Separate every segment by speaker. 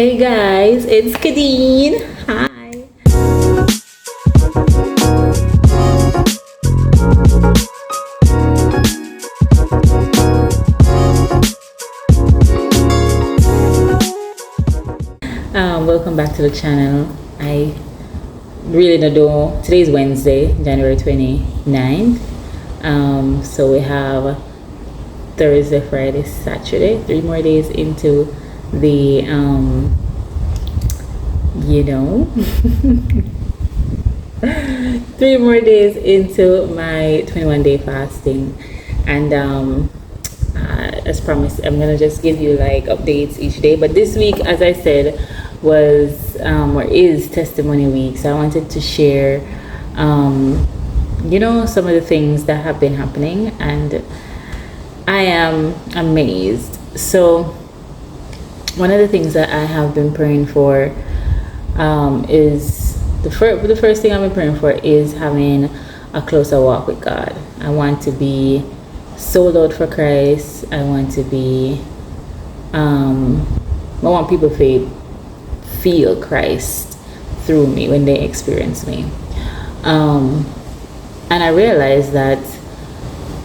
Speaker 1: Hey guys, it's Kadeen. Hi. Welcome back to the channel. I really don't know. Today's Wednesday, January 29th. So we have Thursday, Friday, Saturday, 3 more days into the you know 3 more days into my 21-day fasting, and as promised, I'm gonna just give you like updates each day. But this week, as I said, was or is testimony week, so I wanted to share some of the things that have been happening, and I am amazed. So one of the things that I have been praying for is the first thing I've been praying for is having a closer walk with God. I want to be sold out for Christ. I want to be I want people to feel Christ through me when they experience me. And I realized that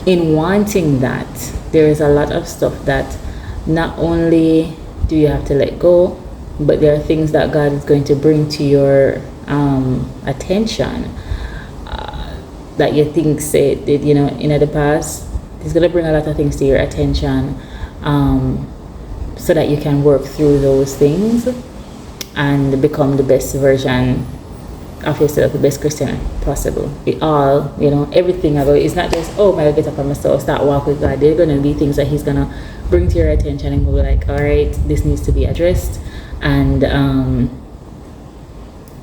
Speaker 1: in wanting that, there is a lot of stuff that not only do you have to let go, but there are things that God is going to bring to your attention that you think said that, in the past. He's going to bring a lot of things to your attention so that you can work through those things and become the best version of yourself, the best Christian possible. It all, everything about it. It's not just, oh, my, get up on myself, start walk with God. There are going to be things that He's going to bring to your attention and go like, all right, this needs to be addressed, and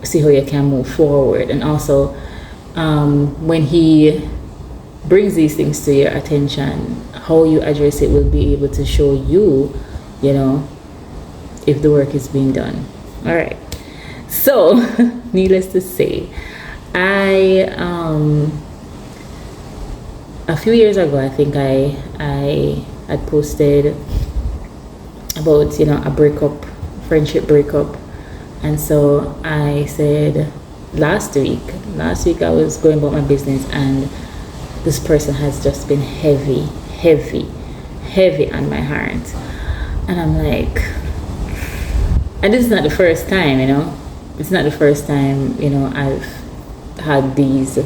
Speaker 1: see how you can move forward. And also, when He brings these things to your attention, how you address it will be able to show you, if the work is being done. All right. So, needless to say, I a few years ago, I think I had posted about a friendship breakup, and so I said last week I was going about my business, and this person has just been heavy on my heart, and I'm like, and this is not the first time, it's not the first time, I've had these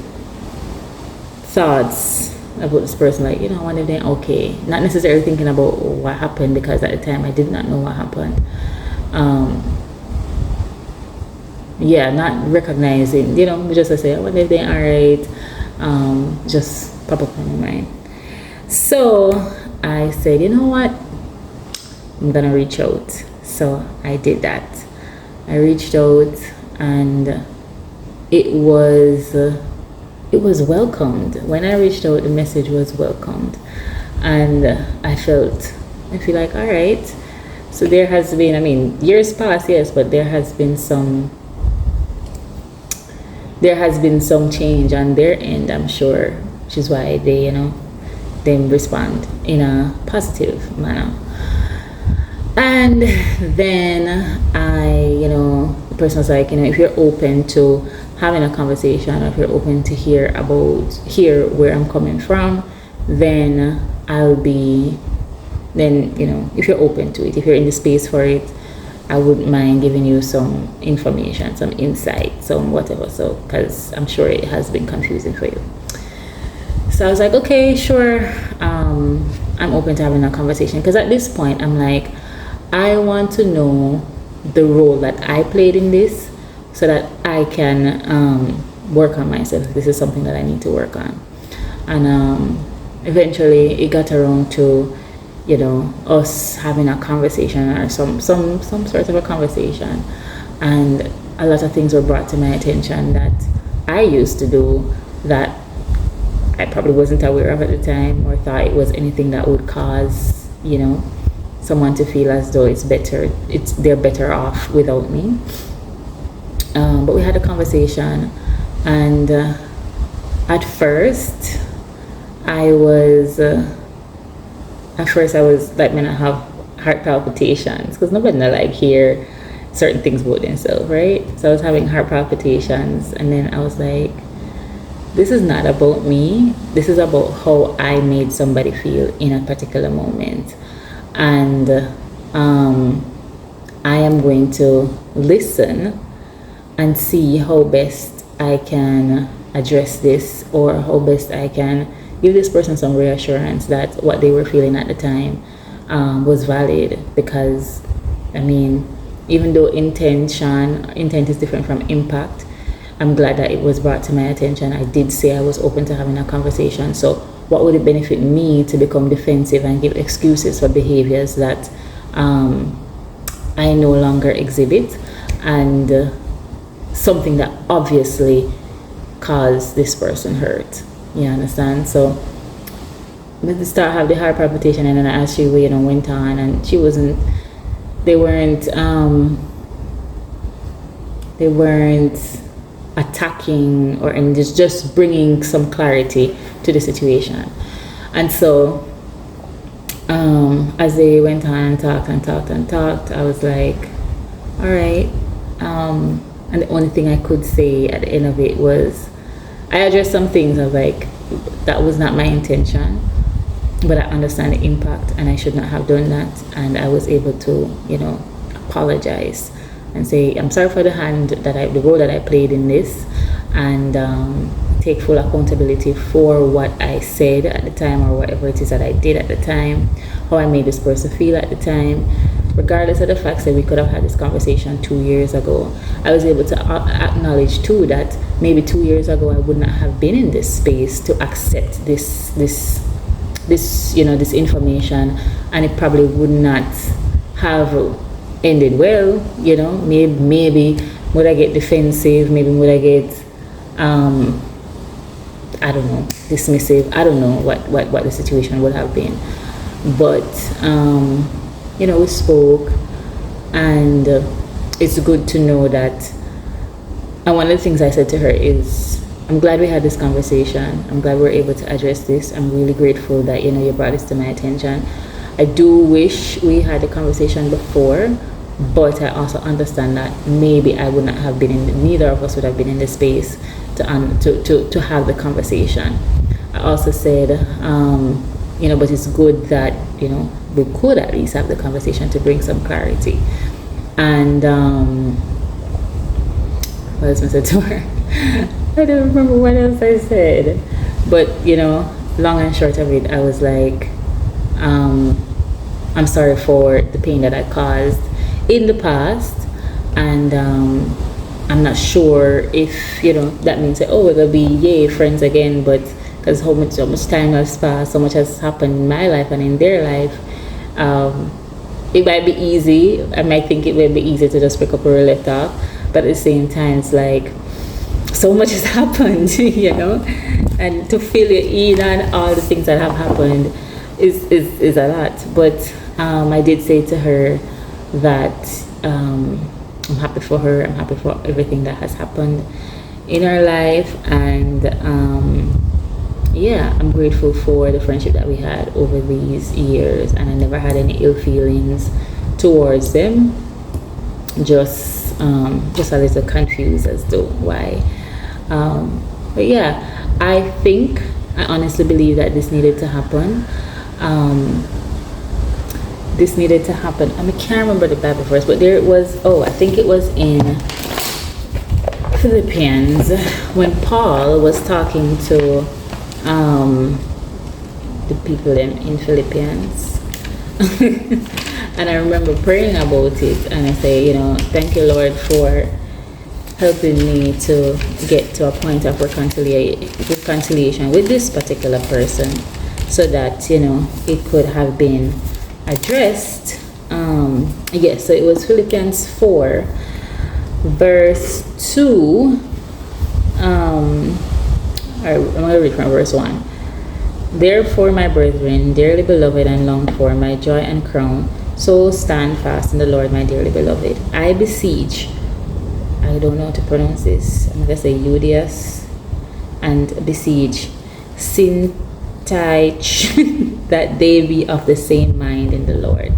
Speaker 1: thoughts about this person, like, I wonder if they're okay. Not necessarily thinking about what happened, because at the time I did not know what happened. Not recognizing, just to say, I wonder if they're alright. Just pop up in my mind. So I said, you know what? I'm gonna reach out. So I did that. I reached out, and it was welcomed. When I reached out, the message was welcomed, and I feel like, all right. So there has been, years past, yes, but there has been some change on their end, I'm sure, which is why they respond in a positive manner. And then the person was like, if you're open to having a conversation, or if you're open to hear where I'm coming from, then if you're open to it, if you're in the space for it, I wouldn't mind giving you some information, some insight, some whatever. So, because I'm sure it has been confusing for you. So I was like, okay, sure. I'm open to having a conversation, because at this point, I'm like, I want to know the role that I played in this, so that I can work on myself. This is something that I need to work on. And eventually it got around to, us having a conversation, or some sort of a conversation. And a lot of things were brought to my attention that I used to do that I probably wasn't aware of at the time, or thought it was anything that would cause, someone to feel as though they're better off without me. But we had a conversation, and at first I was like, when I have heart palpitations, because nobody like hear certain things about themselves, right? So I was having heart palpitations, and then I was like, this is not about me. This is about how I made somebody feel in a particular moment. And I am going to listen and see how best I can address this, or how best I can give this person some reassurance that what they were feeling at the time was valid. Because, I mean, even though intent is different from impact, I'm glad that it was brought to my attention. I did say I was open to having a conversation. So what would it benefit me to become defensive and give excuses for behaviors that I no longer exhibit, and something that obviously caused this person hurt? You understand? So at the start, have the heart palpitation, and then as she went on, and they weren't attacking, or and just bringing some clarity to the situation. And so as they went on and talked, I was like, all right. And the only thing I could say at the end of it was, I addressed some things. I was like, that was not my intention, but I understand the impact, and I should not have done that. And I was able to, apologize and say, I'm sorry for the role that I played in this, and take full accountability for what I said at the time, or whatever it is that I did at the time, how I made this person feel at the time. Regardless of the fact that we could have had this conversation 2 years ago, I was able to acknowledge too that maybe 2 years ago I would not have been in this space to accept this information, and it probably would not have ended well. Maybe would I get defensive, maybe would I get I don't know, dismissive. I don't know what the situation would have been, but we spoke, and it's good to know that. And one of the things I said to her is, I'm glad we had this conversation. I'm glad we were able to address this. I'm really grateful that you brought this to my attention. I do wish we had a conversation before, but I also understand that maybe I would not have been neither of us would have been in the space to have the conversation. I also said, but it's good that we could at least have the conversation to bring some clarity. And what else I said to her? I don't remember what else I said, but long and short of it, I was like, I'm sorry for the pain that I caused in the past, and I'm not sure if that means that we'll be friends again, but because so much time has passed, so much has happened in my life and in their life, it might be easy. I might think it would be easy to just pick up where we left off, but at the same time, it's like so much has happened, and to fill you in on all the things that have happened is a lot. But I did say to her that I'm happy for her. I'm happy for everything that has happened in her life, and I'm grateful for the friendship that we had over these years, and I never had any ill feelings towards them. Just a little confused as to why. But I honestly believe that this needed to happen. I can't remember the Bible verse, but there it was. I think it was in Philippians when Paul was talking to the people in Philippians. And I remember praying about it, and I say, thank you, Lord, for helping me to get to a point of reconciliation with this particular person, so that it could have been addressed. So it was Philippians 4 verse 2. I'm going to read from verse 1. Therefore, my brethren, dearly beloved and longed for, my joy and crown, so stand fast in the Lord, my dearly beloved. I beseech, I don't know how to pronounce this, I'm going to say Eudias, and beseech, Syntyche, that they be of the same mind in the Lord.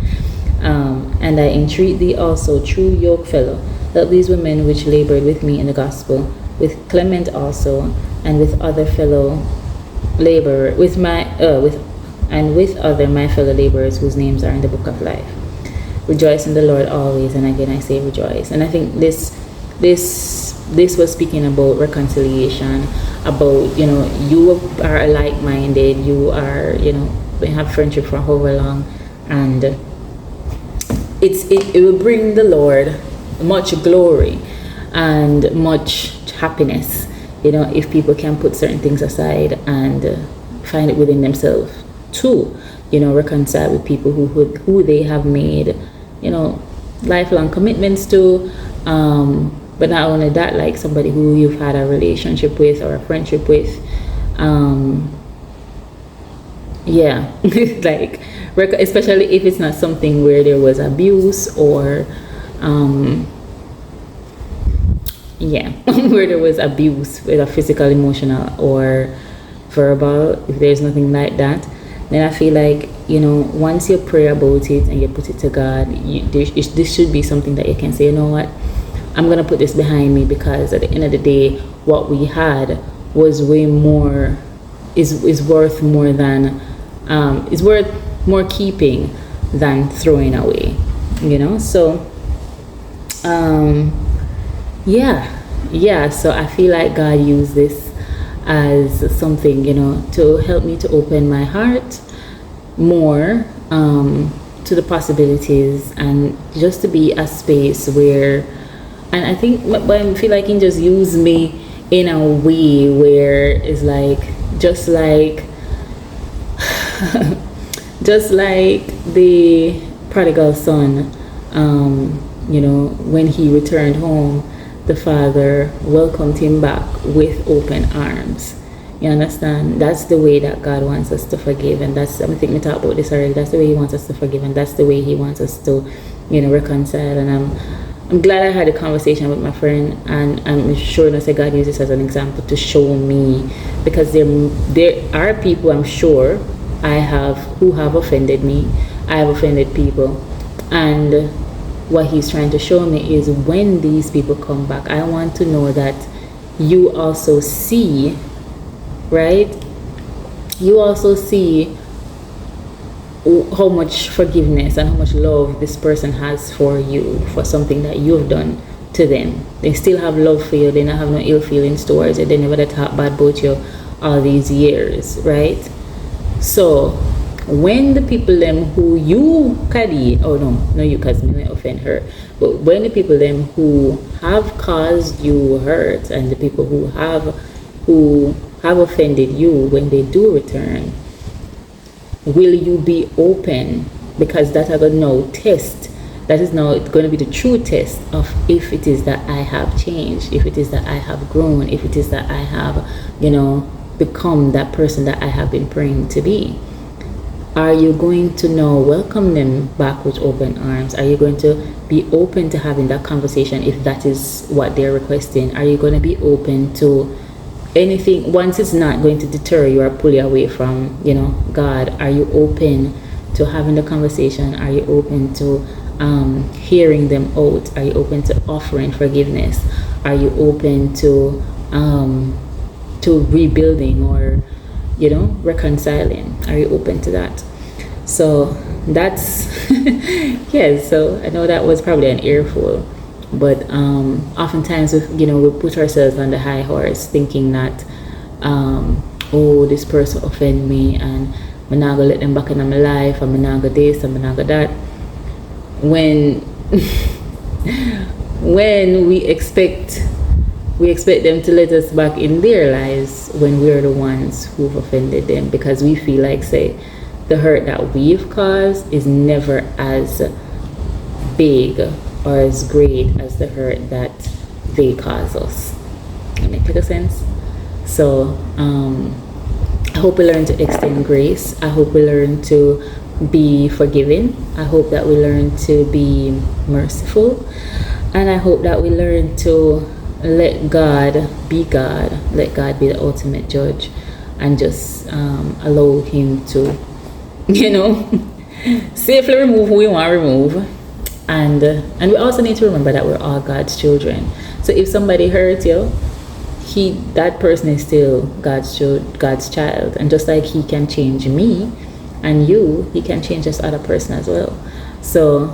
Speaker 1: And And I entreat thee also, true yokefellow, help these women which labored with me in the gospel, with Clement also, and with other fellow laborer, with other my fellow laborers whose names are in the book of life. Rejoice in the Lord always, and again I say rejoice. And I think this was speaking about reconciliation, about, you are like-minded, you are, we have friendship for however long, and it will bring the Lord much glory and much happiness, if people can put certain things aside and find it within themselves to, reconcile with people who they have made, lifelong commitments to, but not only that, like somebody who you've had a relationship with or a friendship with, like, especially if it's not something where there was abuse or where there was abuse, whether physical, emotional, or verbal. If there's nothing like that, then I feel like, once you pray about it and you put it to God, this should be something that you can say, you know what, I'm going to put this behind me, because at the end of the day, what we had was way more, is worth more than, is worth more keeping than throwing away, so, so I feel like God used this as something, to help me to open my heart more to the possibilities, and just to be a space where, and I think, but I feel like He just used me in a way where it's like, just like the prodigal son, when he returned home, the father welcomed him back with open arms. You understand? That's the way that God wants us to forgive, and I think we talked about this already. That's the way He wants us to forgive, and that's the way He wants us to, reconcile. And I'm glad I had a conversation with my friend, and I'm sure that God uses this as an example to show me, because there are people, I'm sure, who have offended me. I have offended people, and what He's trying to show me is, when these people come back, I want to know that you also see, right? You also see how much forgiveness and how much love this person has for you, for something that you've done to them. They still have love for you. They don't have no ill feelings towards you. They never talk bad about you all these years, right? So when the people them who you caddy, oh no you, because me may offend her, but when the people them who have caused you hurt, and the people who have offended you, when they do return, will you be open? Because that are going to now test, that is now going to be the true test of if it is that I have changed, if it is that I have grown, if it is that I have, become that person that I have been praying to be. Are you going to now welcome them back with open arms? Are you going to be open to having that conversation if that is what they're requesting? Are you going to be open to anything, once it's not going to deter you or pull you away from, God? Are you open to having the conversation? Are you open to hearing them out? Are you open to offering forgiveness? Are you open to rebuilding or, reconciling? Are you open to that? So that's so I know that was probably an earful, but oftentimes we put ourselves on the high horse, thinking that this person offend me, and I'm not gonna let them back in my life, I'm not gonna this, I'm not gonna that. When we expect them to let us back in their lives, when we're the ones who've offended them, because we feel like, say, the hurt that we've caused is never as big or as great as the hurt that they cause us. Does that make sense? So I hope we learn to extend grace. I hope we learn to be forgiving. I hope that we learn to be merciful, and I hope that we learn to let God be God, let God be the ultimate judge, and just allow Him to safely remove who we want to remove, And we also need to remember that we're all God's children. So if somebody hurt you, that person is still God's child, and just like he can change me and you, he can change this other person as well. So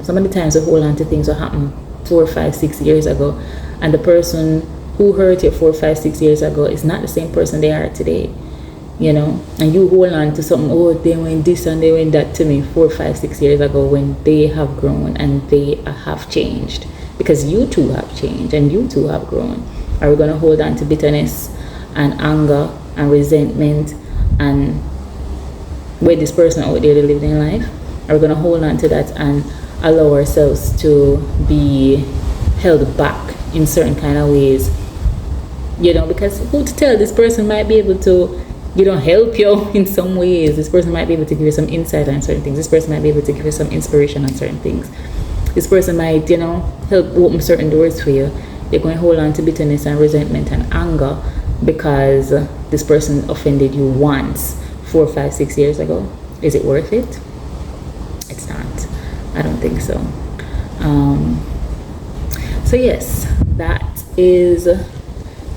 Speaker 1: some of the times we hold on to things that happened 4, 5, 6 years ago, and the person who hurt you 4, 5, 6 years ago is not the same person they are today, and you hold on to something. Oh, they went this and they went that to me 4, 5, 6 years ago, when they have grown and they have changed, because you too have changed and you too have grown. Are we going to hold on to bitterness and anger and resentment and wait this person out there to live their life? Are we going to hold on to that and allow ourselves to be held back in certain kind of ways? Because who to tell, this person might be able to help you in some ways. This person might be able to give you some insight on certain things. This person might be able to give you some inspiration on certain things. This person might help open certain doors for you. You're going to hold on to bitterness and resentment and anger because this person offended you once 4, 5, 6 years ago. Is it worth it? It's not. I don't think so. So yes, that is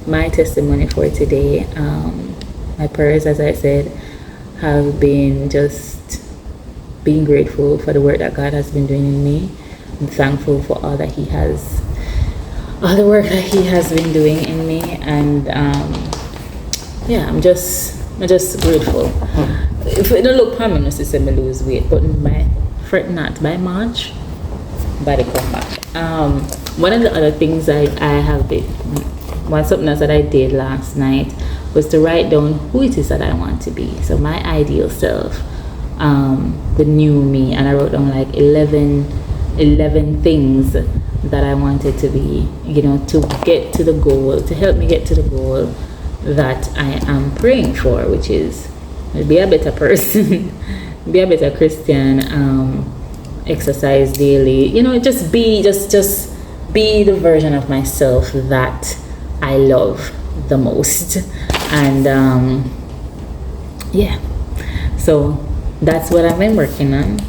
Speaker 1: my testimony for today. My prayers, as I said, have been just being grateful for the work that God has been doing in me. I'm thankful for all the work that He has been doing in me, and I'm just grateful. If it don't look permanent, to say me lose weight, but by March, body come back. One of the other things something else that I did last night was to write down who it is that I want to be. So my ideal self, the new me, and I wrote down like 11 things that I wanted to be, to get to the goal, to help me get to the goal that I am praying for, which is be a better person, be a better Christian, exercise daily, just be the version of myself that I love the most. And so that's what I've been working on.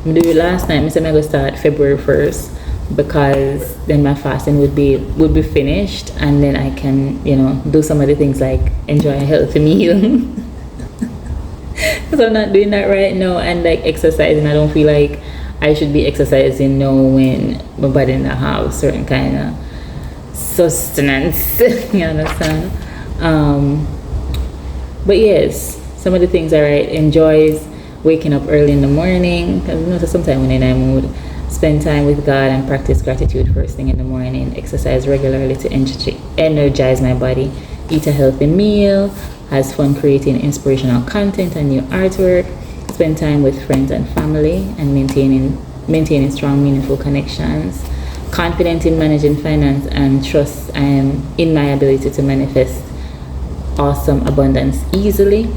Speaker 1: Last night I said I'm going to start February 1st, because then my fasting would be finished, and then I can do some of the things like enjoy a healthy meal. Because I'm not doing that right now, and like exercising, I don't feel like I should be exercising now when my body doesn't have certain kind of sustenance. You understand? But yes, some of the things are right. Enjoys waking up early in the morning, because sometimes when I'm in mood, spend time with God and practice gratitude first thing in the morning. Exercise regularly to energize my body. Eat a healthy meal. Has fun creating inspirational content and new artwork. Spend time with friends and family, and maintaining strong, meaningful connections. Confident in managing finance, and trust I am in my ability to manifest awesome abundance easily.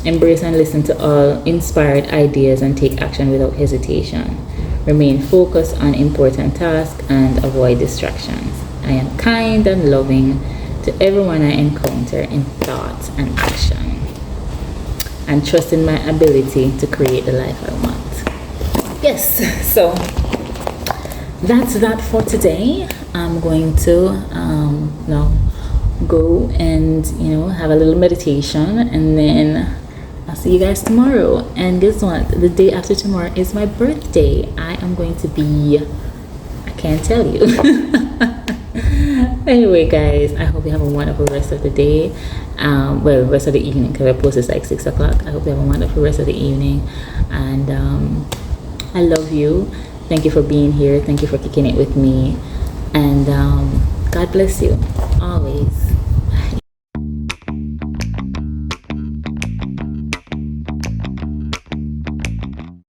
Speaker 1: Embrace and listen to all inspired ideas and take action without hesitation. Remain focused on important tasks and avoid distractions. I am kind and loving to everyone I encounter in thought and action, and trust in my ability to create the life I want. Yes, so that's that for today. I'm going to now go and have a little meditation, and then I'll see you guys tomorrow. And guess what? The day after tomorrow is my birthday. I am going to be, I can't tell you. Anyway, guys, I hope you have a wonderful rest of the day. Rest of the evening, because I post this like 6 o'clock. I hope you have a wonderful rest of the evening. And I love you. Thank you for being here. Thank you for kicking it with me. And God bless you always.